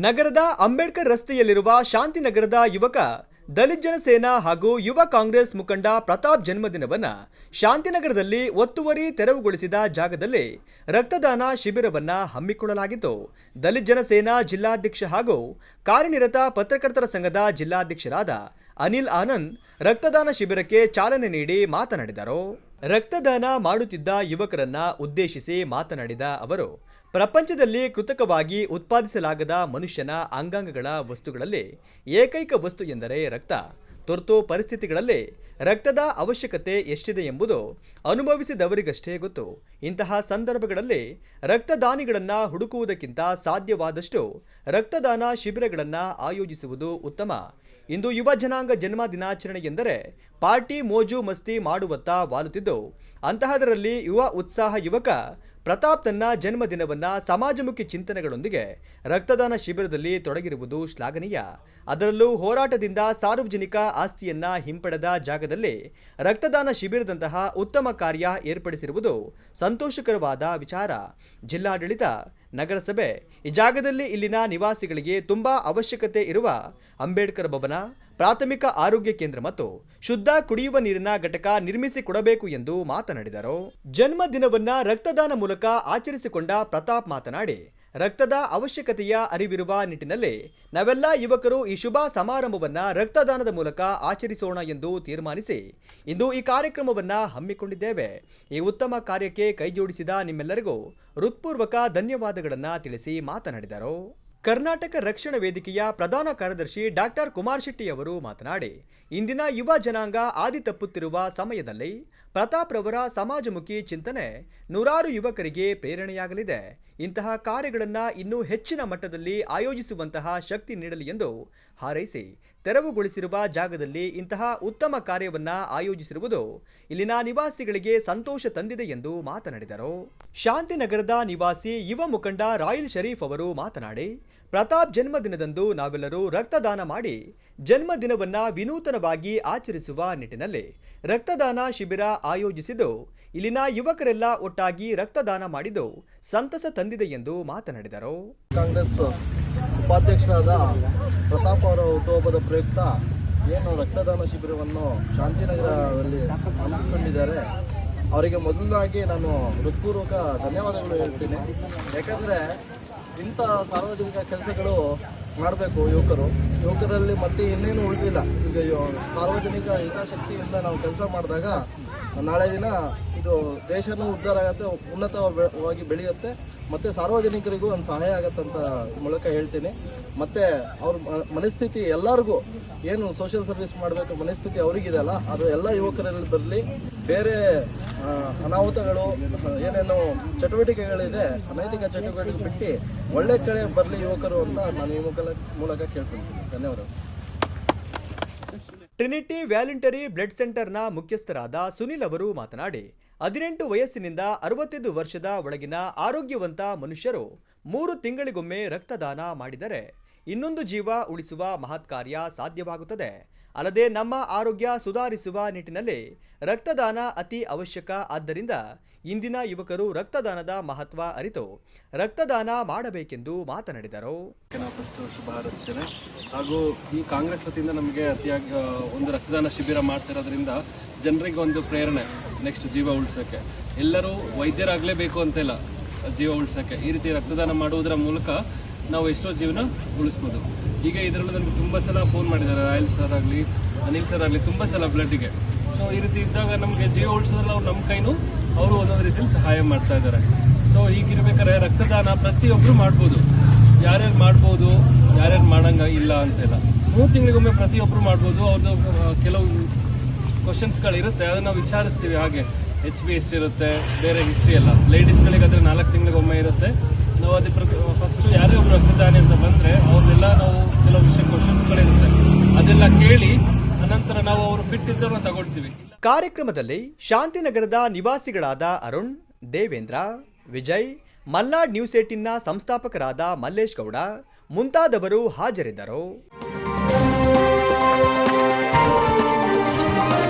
ನಗರದ ಅಂಬೇಡ್ಕರ್ ರಸ್ತೆಯಲ್ಲಿರುವ ಶಾಂತಿನಗರದ ಯುವಕ ದಲಿತ್ ಜನಸೇನಾ ಹಾಗೂ ಯುವ ಕಾಂಗ್ರೆಸ್ ಮುಖಂಡ ಪ್ರತಾಪ್ ಜನ್ಮದಿನವನ್ನು ಶಾಂತಿನಗರದಲ್ಲಿ ಒತ್ತುವರಿ ತೆರವುಗೊಳಿಸಿದ ಜಾಗದಲ್ಲಿ ರಕ್ತದಾನ ಶಿಬಿರವನ್ನು ಹಮ್ಮಿಕೊಳ್ಳಲಾಗಿತ್ತು. ದಲಿತ್ ಜನಸೇನಾ ಜಿಲ್ಲಾಧ್ಯಕ್ಷ ಹಾಗೂ ಕಾರ್ಯನಿರತ ಪತ್ರಕರ್ತರ ಸಂಘದ ಜಿಲ್ಲಾಧ್ಯಕ್ಷರಾದ ಅನಿಲ್ ಆನಂದ್ ರಕ್ತದಾನ ಶಿಬಿರಕ್ಕೆ ಚಾಲನೆ ನೀಡಿ ಮಾತನಾಡಿದರು. ರಕ್ತದಾನ ಮಾಡುತ್ತಿದ್ದ ಯುವಕರನ್ನ ಉದ್ದೇಶಿಸಿ ಮಾತನಾಡಿದ ಅವರು, ಪ್ರಪಂಚದಲ್ಲಿ ಕೃತಕವಾಗಿ ಉತ್ಪಾದಿಸಲಾಗದ ಮನುಷ್ಯನ ಅಂಗಾಂಗಗಳ ವಸ್ತುಗಳಲ್ಲಿ ಏಕೈಕ ವಸ್ತು ಎಂದರೆ ರಕ್ತ. ತುರ್ತು ಪರಿಸ್ಥಿತಿಗಳಲ್ಲಿ ರಕ್ತದ ಅವಶ್ಯಕತೆ ಎಷ್ಟಿದೆ ಎಂಬುದು ಅನುಭವಿಸಿದವರಿಗಷ್ಟೇ ಗೊತ್ತು. ಇಂತಹ ಸಂದರ್ಭಗಳಲ್ಲಿ ರಕ್ತದಾನಿಗಳನ್ನು ಹುಡುಕುವುದಕ್ಕಿಂತ ಸಾಧ್ಯವಾದಷ್ಟು ರಕ್ತದಾನ ಶಿಬಿರಗಳನ್ನು ಆಯೋಜಿಸುವುದು ಉತ್ತಮ. ಇಂದು ಯುವ ಜನಾಂಗ ಜನ್ಮ ದಿನಾಚರಣೆ ಎಂದರೆ ಪಾರ್ಟಿ ಮೋಜು ಮಸ್ತಿ ಮಾಡುವತ್ತ ವಾಲುತ್ತಿದ್ದು, ಅಂತಹದರಲ್ಲಿ ಯುವ ಉತ್ಸಾಹ ಯುವಕ ಪ್ರತಾಪ್ ತನ್ನ ಜನ್ಮದಿನವನ್ನು ಸಮಾಜಮುಖಿ ಚಿಂತನೆಗಳೊಂದಿಗೆ ರಕ್ತದಾನ ಶಿಬಿರದಲ್ಲಿ ತೊಡಗಿರುವುದು ಶ್ಲಾಘನೀಯ. ಅದರಲ್ಲೂ ಹೋರಾಟದಿಂದ ಸಾರ್ವಜನಿಕ ಆಸ್ತಿಯನ್ನ ಹಿಂಪಡೆದ ಜಾಗದಲ್ಲಿ ರಕ್ತದಾನ ಶಿಬಿರದಂತಹ ಉತ್ತಮ ಕಾರ್ಯ ಏರ್ಪಡಿಸಿರುವುದು ಸಂತೋಷಕರವಾದ ವಿಚಾರ. ಜಿಲ್ಲಾಡಳಿತ, ನಗರಸಭೆ ಈ ಜಾಗದಲ್ಲಿ ಇಲ್ಲಿನ ನಿವಾಸಿಗಳಿಗೆ ತುಂಬಾ ಅವಶ್ಯಕತೆ ಇರುವ ಅಂಬೇಡ್ಕರ್ ಭವನ, ಪ್ರಾಥಮಿಕ ಆರೋಗ್ಯ ಕೇಂದ್ರ ಮತ್ತು ಶುದ್ಧ ಕುಡಿಯುವ ನೀರಿನ ಘಟಕ ನಿರ್ಮಿಸಿಕೊಡಬೇಕು ಎಂದು ಮಾತನಾಡಿದರು. ಜನ್ಮದಿನವನ್ನ ರಕ್ತದಾನ ಮೂಲಕ ಆಚರಿಸಿಕೊಂಡ ಪ್ರತಾಪ್ ಮಾತನಾಡಿ, ರಕ್ತದ ಅವಶ್ಯಕತೆಯ ಅರಿವಿರುವ ನಿಟ್ಟಿನಲ್ಲಿ ನಾವೆಲ್ಲ ಯುವಕರು ಈ ಶುಭ ಸಮಾರಂಭವನ್ನು ರಕ್ತದಾನದ ಮೂಲಕ ಆಚರಿಸೋಣ ಎಂದು ತೀರ್ಮಾನಿಸಿ ಇಂದು ಈ ಕಾರ್ಯಕ್ರಮವನ್ನು ಹಮ್ಮಿಕೊಂಡಿದ್ದೇವೆ. ಈ ಉತ್ತಮ ಕಾರ್ಯಕ್ಕೆ ಕೈಜೋಡಿಸಿದ ನಿಮ್ಮೆಲ್ಲರಿಗೂ ಹೃತ್ಪೂರ್ವಕ ಧನ್ಯವಾದಗಳನ್ನು ತಿಳಿಸಿ ಮಾತನಾಡಿದರು. ಕರ್ನಾಟಕ ರಕ್ಷಣಾ ವೇದಿಕೆಯ ಪ್ರಧಾನ ಕಾರ್ಯದರ್ಶಿ ಡಾಕ್ಟರ್ ಕುಮಾರ್ ಶೆಟ್ಟಿ ಅವರು ಮಾತನಾಡಿ, ಇಂದಿನ ಯುವ ಜನಾಂಗ ಹಾದಿ ತಪ್ಪುತ್ತಿರುವ ಸಮಯದಲ್ಲಿ ಪ್ರತಾಪ್ ರವರ ಸಮಾಜಮುಖಿ ಚಿಂತನೆ ನೂರಾರು ಯುವಕರಿಗೆ ಪ್ರೇರಣೆಯಾಗಲಿದೆ. ಇಂತಹ ಕಾರ್ಯಗಳನ್ನು ಇನ್ನೂ ಹೆಚ್ಚಿನ ಮಟ್ಟದಲ್ಲಿ ಆಯೋಜಿಸುವಂತಹ ಶಕ್ತಿ ನೀಡಲಿ ಎಂದು ಹಾರೈಸಿ, ತೆರವುಗೊಳಿಸಿರುವ ಜಾಗದಲ್ಲಿ ಇಂತಹ ಉತ್ತಮ ಕಾರ್ಯವನ್ನು ಆಯೋಜಿಸಿರುವುದು ಇಲ್ಲಿನ ನಿವಾಸಿಗಳಿಗೆ ಸಂತೋಷ ತಂದಿದೆ ಎಂದು ಮಾತನಾಡಿದರು. ಶಾಂತಿನಗರದ ನಿವಾಸಿ ಯುವ ಮುಖಂಡ ರಾಯಲ್ ಶರೀಫ್ ಅವರು ಮಾತನಾಡಿ, ಪ್ರತಾಪ್ ಜನ್ಮದಿನದಂದು ನಾವೆಲ್ಲರೂ ರಕ್ತದಾನ ಮಾಡಿ ಜನ್ಮದಿನವನ್ನು ವಿನೂತನವಾಗಿ ಆಚರಿಸುವ ನಿಟ್ಟಿನಲ್ಲಿ ರಕ್ತದಾನ ಶಿಬಿರ ಆಯೋಜಿಸಿದ್ದು, ಇಲ್ಲಿನ ಯುವಕರೆಲ್ಲ ಒಟ್ಟಾಗಿ ರಕ್ತದಾನ ಮಾಡಿದ್ದು ಸಂತಸ ತಂದಿದೆ ಎಂದು ಮಾತನಾಡಿದರು. ಕಾಂಗ್ರೆಸ್ ಉಪಾಧ್ಯಕ್ಷರಾದ ಪ್ರತಾಪ್ ಅವರ ಹುಟ್ಟುಹಬ್ಬದ ಪ್ರಯುಕ್ತ ಏನು ರಕ್ತದಾನ ಶಿಬಿರವನ್ನು ಶಾಂತಿನಗರದಲ್ಲಿ ಹಮ್ಮಿಕೊಂಡಿದ್ದಾರೆ, ಅವರಿಗೆ ಮೊದಲಾಗಿ ನಾನು ಹೃತ್ಪೂರ್ವಕ ಧನ್ಯವಾದಗಳು ಹೇಳ್ತೀನಿ. ಯಾಕಂದರೆ ಇಂಥ ಸಾರ್ವಜನಿಕ ಕೆಲಸಗಳು ಮಾಡಬೇಕು ಯುವಕರಲ್ಲಿ ಮತ್ತೆ ಇನ್ನೇನು ಉಳಿದಿಲ್ಲ. ಈಗ ಸಾರ್ವಜನಿಕ ಹಿತಾಸಕ್ತಿಯಿಂದ ನಾವು ಕೆಲಸ ಮಾಡಿದಾಗ ನಾಳೆ ದಿನ ಇದು ದೇಶನೂ ಉದ್ಧಾರ ಆಗುತ್ತೆ, ಉನ್ನತವಾಗಿ ಬೆಳೆಯುತ್ತೆ, ಮತ್ತು ಸಾರ್ವಜನಿಕರಿಗೂ ಒಂದು ಸಹಾಯ ಆಗತ್ತಂತ ಮೂಲಕ ಹೇಳ್ತೀನಿ. ಮತ್ತು ಅವ್ರ ಮನಸ್ಥಿತಿ ಎಲ್ಲರಿಗೂ ಏನು ಸೋಷಿಯಲ್ ಸರ್ವಿಸ್ ಮಾಡಬೇಕು ಮನಸ್ಥಿತಿ ಅವರಿಗಿದೆಯಲ್ಲ, ಅದು ಎಲ್ಲ ಯುವಕರಲ್ಲಿ ಬರಲಿ. ಬೇರೆ ಅನಾಹುತಗಳು ಏನೇನು ಚಟುವಟಿಕೆಗಳಿದೆ, ಅನೈತಿಕ ಚಟುವಟಿಕೆ ಬಿಟ್ಟು ಒಳ್ಳೆ ಕಡೆ ಬರಲಿ ಯುವಕರು ಅಂತ ನಾನು ಈ ಮೂಲಕ ಕೇಳ್ಕೊಳ್ತೀನಿ. ಧನ್ಯವಾದಗಳು. ಟ್ರಿನಿಟಿ ವ್ಯಾಲಂಟರಿ ಬ್ಲಡ್ ಸೆಂಟರ್ನ ಮುಖ್ಯಸ್ಥರಾದ ಸುನಿಲ್ ಅವರು ಮಾತನಾಡಿ, 18 ವಯಸ್ಸಿನಿಂದ 65 ವರ್ಷದ ಒಳಗಿನ ಆರೋಗ್ಯವಂತ ಮನುಷ್ಯರು 3 ತಿಂಗಳಿಗೊಮ್ಮೆ ರಕ್ತದಾನ ಮಾಡಿದರೆ ಇನ್ನೊಂದು ಜೀವ ಉಳಿಸುವ ಮಹತ್ ಕಾರ್ಯ ಸಾಧ್ಯವಾಗುತ್ತದೆ. ಅಲ್ಲದೆ ನಮ್ಮ ಆರೋಗ್ಯ ಸುಧಾರಿಸುವ ನಿಟ್ಟಿನಲ್ಲಿ ರಕ್ತದಾನ ಅತಿ ಅವಶ್ಯಕ. ಆದ್ದರಿಂದ ಇಂದಿನ ಯುವಕರು ರಕ್ತದಾನದ ಮಹತ್ವ ಅರಿತು ರಕ್ತದಾನ ಮಾಡಬೇಕೆಂದು ಮಾತನಾಡಿದರು. ಶುಭ ಹಾರೈಸ್ತೇನೆ. ಹಾಗೂ ಈ ಕಾಂಗ್ರೆಸ್ ವತಿಯಿಂದ ನಮಗೆ ಅತಿಯಾಗಿ ಒಂದು ರಕ್ತದಾನ ಶಿಬಿರ ಮಾಡ್ತಿರೋದ್ರಿಂದ ಜನರಿಗೆ ಒಂದು ಪ್ರೇರಣೆ, ನೆಕ್ಸ್ಟ್ ಜೀವ ಉಳಿಸೋಕ್ಕೆ. ಎಲ್ಲರೂ ವೈದ್ಯರಾಗಲೇಬೇಕು ಅಂತಿಲ್ಲ ಜೀವ ಉಳಿಸೋಕ್ಕೆ. ಈ ರೀತಿ ರಕ್ತದಾನ ಮಾಡುವುದರ ಮೂಲಕ ನಾವು ಎಷ್ಟೋ ಜೀವನ ಉಳಿಸ್ಬೋದು. ಈಗ ಇದರಲ್ಲಿ ನನಗೆ ತುಂಬ ಸಲ ಫೋನ್ ಮಾಡಿದ್ದಾರೆ, ರಾಯಲ್ ಸರ್ ಆಗಲಿ, ಅನಿಲ್ ಸರ್ ಆಗಲಿ, ತುಂಬ ಸಲ ಬ್ಲಡ್ಗೆ. ಸೊ ಈ ರೀತಿ ಇದ್ದಾಗ ನಮಗೆ ಜೀವ ಉಳಿಸೋದ್ರಲ್ಲಿ ಅವ್ರು ನಮ್ಮ ಕೈನೂ ಅವರು ಒಂದೊಂದು ರೀತಿಯಲ್ಲಿ ಸಹಾಯ ಮಾಡ್ತಾ ಇದ್ದಾರೆ. ಸೊ ಹೀಗಿರ್ಬೇಕಾದ್ರೆ ರಕ್ತದಾನ ಪ್ರತಿಯೊಬ್ಬರು ಮಾಡ್ಬೋದು. ಯಾರ್ಯಾರು ಮಾಡ್ಬೋದು, ಯಾರ್ಯಾರು ಮಾಡಂಗ ಇಲ್ಲ ಅಂತೆಲ್ಲ. 3 ತಿಂಗಳಿಗೊಮ್ಮೆ ಪ್ರತಿಯೊಬ್ಬರು ಮಾಡ್ಬೋದು. ಅವ್ರದ್ದು ಕೆಲವು ಕ್ವಶನ್ಸ್ಗಳಿರುತ್ತೆ, ಅದನ್ನು ನಾವು ವಿಚಾರಿಸ್ತೀವಿ. ಹಾಗೆ HB ಎಷ್ಟಿರುತ್ತೆ, ಬೇರೆ ಹಿಸ್ಟ್ರಿ ಎಲ್ಲ. ಲೇಡೀಸ್ಗಳಿಗೆ ಆದರೆ 4 ತಿಂಗಳಿಗೊಮ್ಮೆ ಇರುತ್ತೆ. ನಾವು ಅದೇ ಫಸ್ಟು ಯಾರೇ ಒಬ್ರು ರಕ್ತದಾನಿ ಅಂತ ಬಂದರೆ ಅವ್ರನ್ನೆಲ್ಲ ನಾವು ಕೆಲವು ವಿಷಯ ಕ್ವಶನ್ಸ್ಗಳಿರುತ್ತೆ, ಅದೆಲ್ಲ ಕೇಳಿ ಅನಂತರ ನಾವು ಅವರು ಫಿಟ್ ಇದ್ದವ್ರನ್ನ ತಗೊಳ್ತೀವಿ. ಕಾರ್ಯಕ್ರಮದಲ್ಲಿ ಶಾಂತಿನಗರದ ನಿವಾಸಿಗಳಾದ ಅರುಣ್, ದೇವೇಂದ್ರ, ವಿಜಯ್, ಮಲ್ನಾಡ್ ನ್ಯೂಸ್ 18ನ ಸಂಸ್ಥಾಪಕರಾದ ಮಲ್ಲೇಶ್ ಗೌಡ ಮುಂತಾದವರು ಹಾಜರಿದ್ದರು.